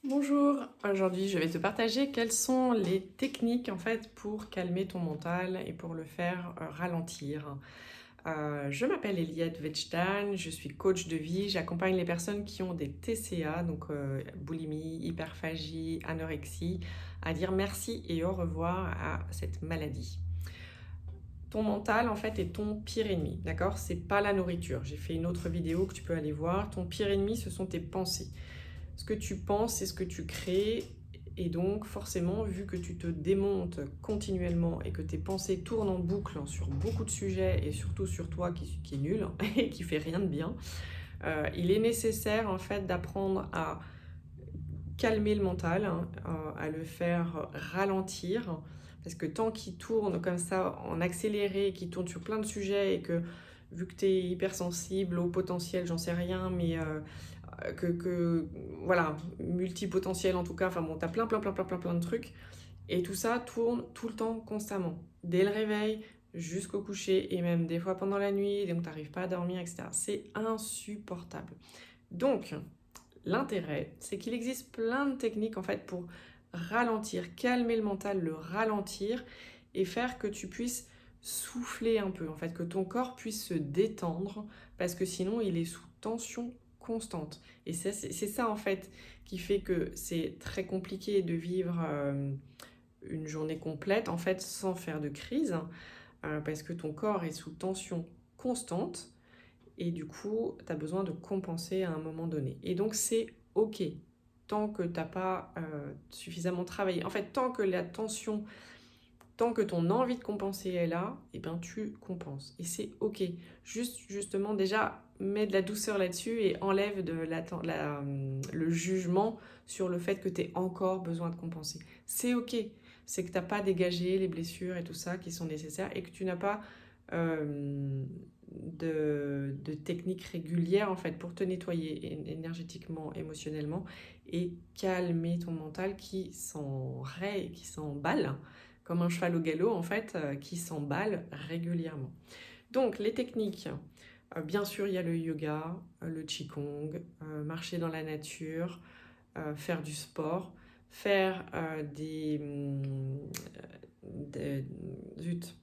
Bonjour, aujourd'hui je vais te partager quelles sont les techniques en fait pour calmer ton mental et pour le faire ralentir. Je m'appelle Eliette Wetstein, je suis coach de vie, j'accompagne les personnes qui ont des TCA, donc boulimie, hyperphagie, anorexie, à dire merci et au revoir à cette maladie. Ton mental en fait est ton pire ennemi, d'accord? C'est pas la nourriture. J'ai fait une autre vidéo que tu peux aller voir. Ton pire ennemi, ce sont tes pensées. Ce que tu penses, c'est ce que tu crées. Et donc, forcément, vu que tu te démontes continuellement et que tes pensées tournent en boucle sur beaucoup de sujets et surtout sur toi qui est nul et qui fait rien de bien, il est nécessaire en fait d'apprendre à calmer le mental, à le faire ralentir. Parce que tant qu'il tourne comme ça en accéléré, qu'il tourne sur plein de sujets et que vu que tu es hypersensible au potentiel, j'en sais rien, mais voilà, multipotentiel en tout cas, enfin bon, t'as plein de trucs, et tout ça tourne tout le temps, constamment, dès le réveil jusqu'au coucher, et même des fois pendant la nuit, donc t'arrives pas à dormir, etc. C'est insupportable. Donc, l'intérêt, c'est qu'il existe plein de techniques en fait pour ralentir, calmer le mental, le ralentir, et faire que tu puisses souffler un peu, en fait, que ton corps puisse se détendre, parce que sinon il est sous tension constante. Et c'est ça en fait qui fait que c'est très compliqué de vivre une journée complète en fait sans faire de crise, parce que ton corps est sous tension constante et du coup tu as besoin de compenser à un moment donné. Et donc c'est ok tant que tu n'as pas suffisamment travaillé. En fait, tant que la tension, tant que ton envie de compenser est là, et ben tu compenses. Et c'est ok. Justement, déjà, mets de la douceur là-dessus et enlève le jugement sur le fait que tu aies encore besoin de compenser. C'est ok. C'est que tu n'as pas dégagé les blessures et tout ça qui sont nécessaires et que tu n'as pas de techniques régulières en fait pour te nettoyer énergétiquement, émotionnellement et calmer ton mental qui s'enraye, qui s'emballe comme un cheval au galop en fait, qui s'emballe régulièrement. Donc les techniques, bien sûr il y a le yoga, le qigong, marcher dans la nature, faire du sport, faire zut.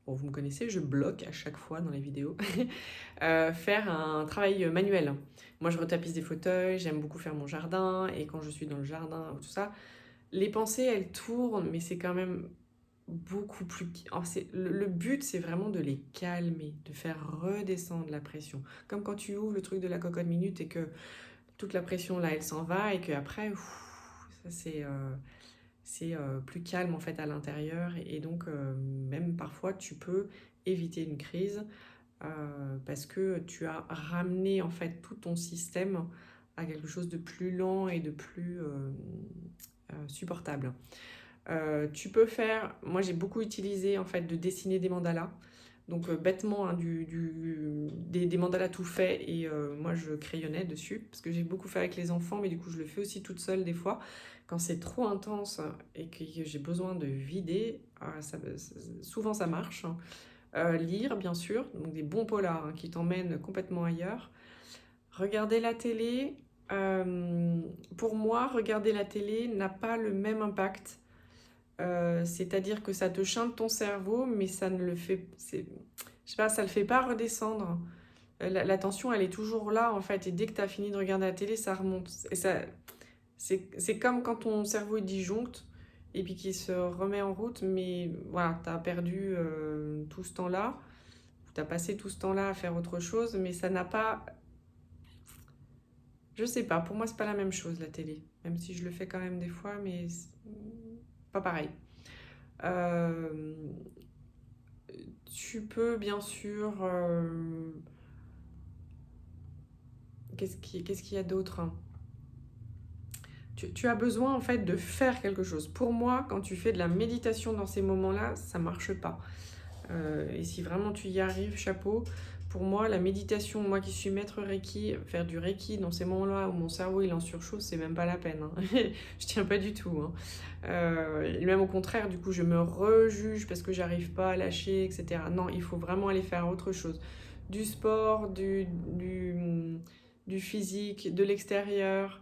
Bon, vous me connaissez, je bloque à chaque fois dans les vidéos. Faire un travail manuel. Moi, je retapisse des fauteuils, j'aime beaucoup faire mon jardin, et quand je suis dans le jardin, tout ça, les pensées, elles tournent, mais c'est quand même beaucoup plus... Le but, c'est vraiment de les calmer, de faire redescendre la pression. Comme quand tu ouvres le truc de la cocotte minute et que toute la pression, là, elle s'en va, et qu'après, ça c'est plus calme en fait à l'intérieur, et donc même parfois tu peux éviter une crise parce que tu as ramené en fait tout ton système à quelque chose de plus lent et de plus supportable. Tu peux faire, moi j'ai beaucoup utilisé en fait de dessiner des mandalas, donc bêtement hein, des mandalas tout faits, et moi je crayonnais dessus parce que j'ai beaucoup fait avec les enfants, mais du coup je le fais aussi toute seule des fois quand c'est trop intense et que j'ai besoin de vider. Souvent ça marche. Lire bien sûr, donc des bons polars qui t'emmènent complètement ailleurs. Regarder la télé, pour moi regarder la télé n'a pas le même impact. C'est-à-dire que ça te chante ton cerveau, mais ça ne le fait, je sais pas, ça le fait pas redescendre. La tension, elle est toujours là en fait, et dès que tu as fini de regarder la télé, ça remonte. Et ça, c'est comme quand ton cerveau est disjoncte et puis qu'il se remet en route, mais voilà, tu as perdu tout ce temps-là, tu as passé tout ce temps-là à faire autre chose, mais ça n'a pas, je sais pas, pour moi c'est pas la même chose la télé, même si je le fais quand même des fois, mais c'est pas pareil. Euh, Tu peux bien sûr... qu'est-ce qu'il y a d'autre? Tu as besoin en fait de faire quelque chose. Pour moi, quand tu fais de la méditation dans ces moments-là, ça marche pas. Et si vraiment tu y arrives, chapeau. Pour moi, la méditation, moi qui suis maître Reiki, faire du Reiki dans ces moments-là où mon cerveau il est en surchauffe, c'est même pas la peine. Hein. Je tiens pas du tout. Hein. Même au contraire, du coup, je me rejuge parce que j'arrive pas à lâcher, etc. Non, il faut vraiment aller faire autre chose. Du sport, du physique, de l'extérieur.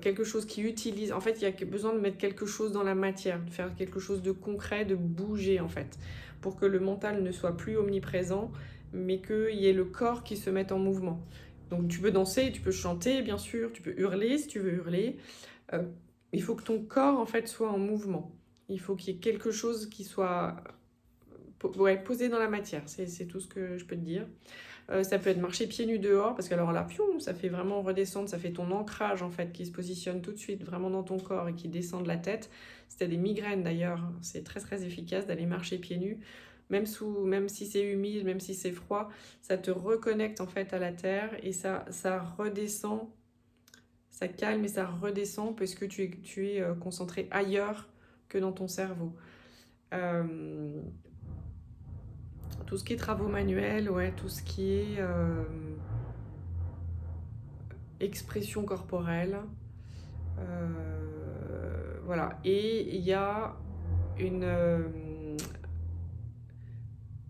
quelque chose qui utilise... En fait, il y a besoin de mettre quelque chose dans la matière, de faire quelque chose de concret, de bouger, en fait, pour que le mental ne soit plus omniprésent, mais qu'il y ait le corps qui se mette en mouvement. Donc tu peux danser, tu peux chanter, bien sûr, tu peux hurler si tu veux hurler. Il faut que ton corps, en fait, soit en mouvement. Il faut qu'il y ait quelque chose qui soit posé dans la matière. C'est tout ce que je peux te dire. Ça peut être marcher pieds nus dehors, parce que alors là, piou, ça fait vraiment redescendre, ça fait ton ancrage en fait qui se positionne tout de suite vraiment dans ton corps et qui descend de la tête. Si tu as des migraines d'ailleurs, c'est très très efficace d'aller marcher pieds nus, même si c'est humide, même si c'est froid, ça te reconnecte en fait à la terre et ça redescend, ça calme et ça redescend parce que tu es concentré ailleurs que dans ton cerveau. Tout ce qui est travaux manuels, ouais, tout ce qui est expression corporelle, voilà. Et il y a une...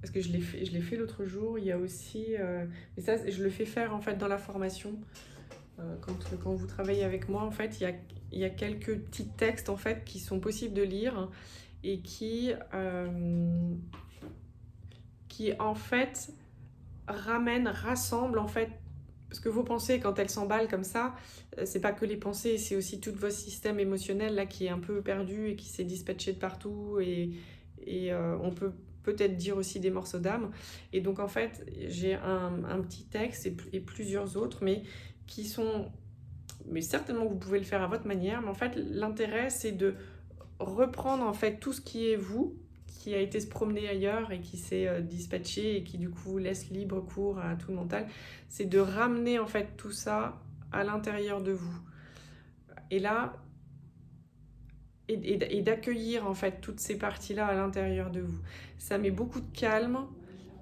parce que je l'ai fait l'autre jour, il y a aussi... mais ça, je le fais faire en fait dans la formation. Quand vous travaillez avec moi, en fait, il y a quelques petits textes en fait qui sont possibles de lire et qui en fait rassemblent en fait, parce que vos pensées, quand elles s'emballent comme ça, c'est pas que les pensées, c'est aussi tout votre système émotionnel là qui est un peu perdu et qui s'est dispatché de partout et on peut peut-être dire aussi des morceaux d'âme. Et donc en fait, j'ai un petit texte et plusieurs autres, mais qui sont... Mais certainement vous pouvez le faire à votre manière, mais en fait l'intérêt c'est de reprendre en fait tout ce qui est vous, qui a été se promener ailleurs et qui s'est dispatché et qui du coup laisse libre cours à tout le mental, c'est de ramener en fait tout ça à l'intérieur de vous. Et là, et d'accueillir en fait toutes ces parties-là à l'intérieur de vous. Ça met beaucoup de calme,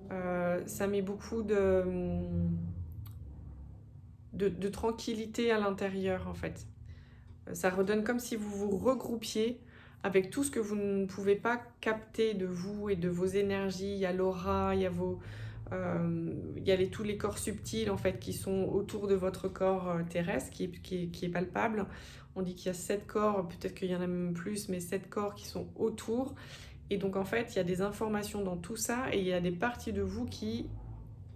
ça met beaucoup de tranquillité à l'intérieur en fait. Ça redonne comme si vous vous regroupiez avec tout ce que vous ne pouvez pas capter de vous et de vos énergies. Il y a l'aura, il y a il y a tous les corps subtils en fait qui sont autour de votre corps terrestre, qui est palpable. On dit qu'il y a 7 corps, peut-être qu'il y en a même plus, mais 7 corps qui sont autour. Et donc en fait, il y a des informations dans tout ça et il y a des parties de vous qui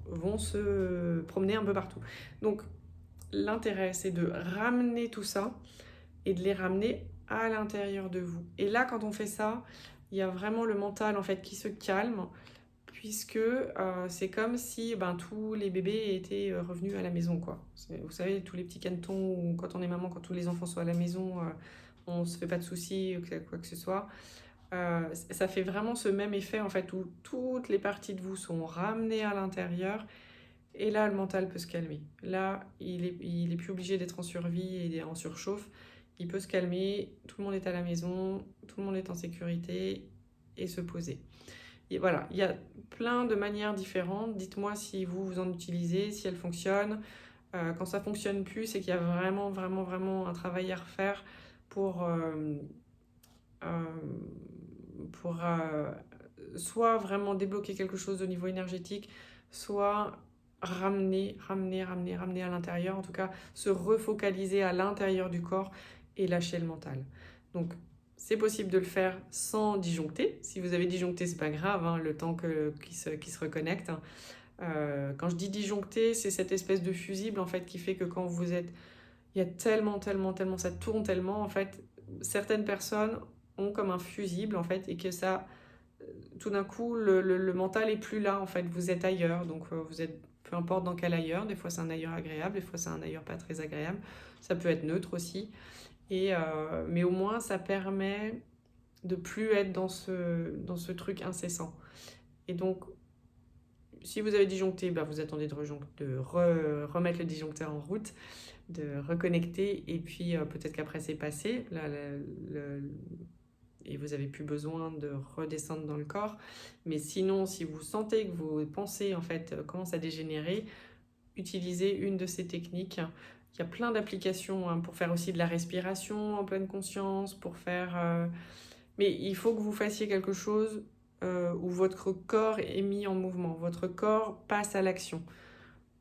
vont se promener un peu partout. Donc l'intérêt, c'est de ramener tout ça et de les ramener à l'intérieur de vous. Et là, quand on fait ça, il y a vraiment le mental en fait qui se calme, puisque c'est comme si tous les bébés étaient revenus à la maison, quoi. Vous savez, tous les petits canetons où quand on est maman, quand tous les enfants sont à la maison, on se fait pas de soucis, quoi que ce soit. Ça fait vraiment ce même effet en fait où toutes les parties de vous sont ramenées à l'intérieur. Et là, le mental peut se calmer. Là, il est plus obligé d'être en survie et en surchauffe. Il peut se calmer, tout le monde est à la maison, tout le monde est en sécurité et se poser. Et voilà, il y a plein de manières différentes. Dites-moi si vous en utilisez, si elles fonctionnent. Quand ça ne fonctionne plus, c'est qu'il y a vraiment, vraiment, vraiment un travail à refaire pour soit vraiment débloquer quelque chose au niveau énergétique, soit ramener à l'intérieur, en tout cas se refocaliser à l'intérieur du corps et lâcher le mental. Donc c'est possible de le faire sans disjoncter. Si vous avez disjoncté, c'est pas grave, hein, le temps qu'il se reconnecte. Quand je dis disjoncter, c'est cette espèce de fusible en fait qui fait que quand vous êtes... Il y a tellement, ça tourne tellement en fait. Certaines personnes ont comme un fusible en fait et que ça... Tout d'un coup, le mental est plus là en fait. Vous êtes ailleurs, donc vous êtes... Peu importe dans quel ailleurs, des fois c'est un ailleurs agréable, des fois c'est un ailleurs pas très agréable. Ça peut être neutre aussi. Mais au moins, ça permet de plus être dans ce truc incessant. Et donc, si vous avez disjoncté, vous attendez de remettre le disjoncteur en route, de reconnecter, et puis peut-être qu'après c'est passé, et vous n'avez plus besoin de redescendre dans le corps. Mais sinon, si vous sentez que vos pensées en fait commencent à dégénérer, utilisez une de ces techniques. Il y a plein d'applications pour faire aussi de la respiration en pleine conscience, pour faire... Mais il faut que vous fassiez quelque chose où votre corps est mis en mouvement, votre corps passe à l'action.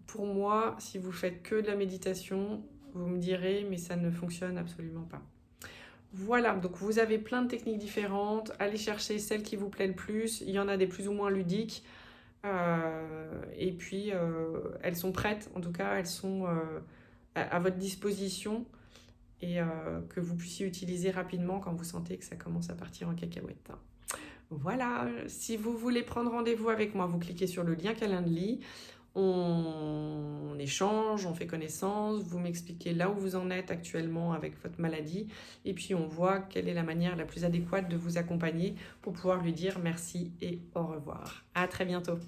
Pour moi, si vous faites que de la méditation, vous me direz, mais ça ne fonctionne absolument pas. Voilà, donc vous avez plein de techniques différentes. Allez chercher celle qui vous plaît le plus. Il y en a des plus ou moins ludiques. Et puis, elles sont prêtes. En tout cas, elles sont à votre disposition et que vous puissiez utiliser rapidement quand vous sentez que ça commence à partir en cacahuète. Voilà, si vous voulez prendre rendez-vous avec moi, vous cliquez sur le lien Calendly. On échange, on fait connaissance, vous m'expliquez là où vous en êtes actuellement avec votre maladie et puis on voit quelle est la manière la plus adéquate de vous accompagner pour pouvoir lui dire merci et au revoir. À très bientôt.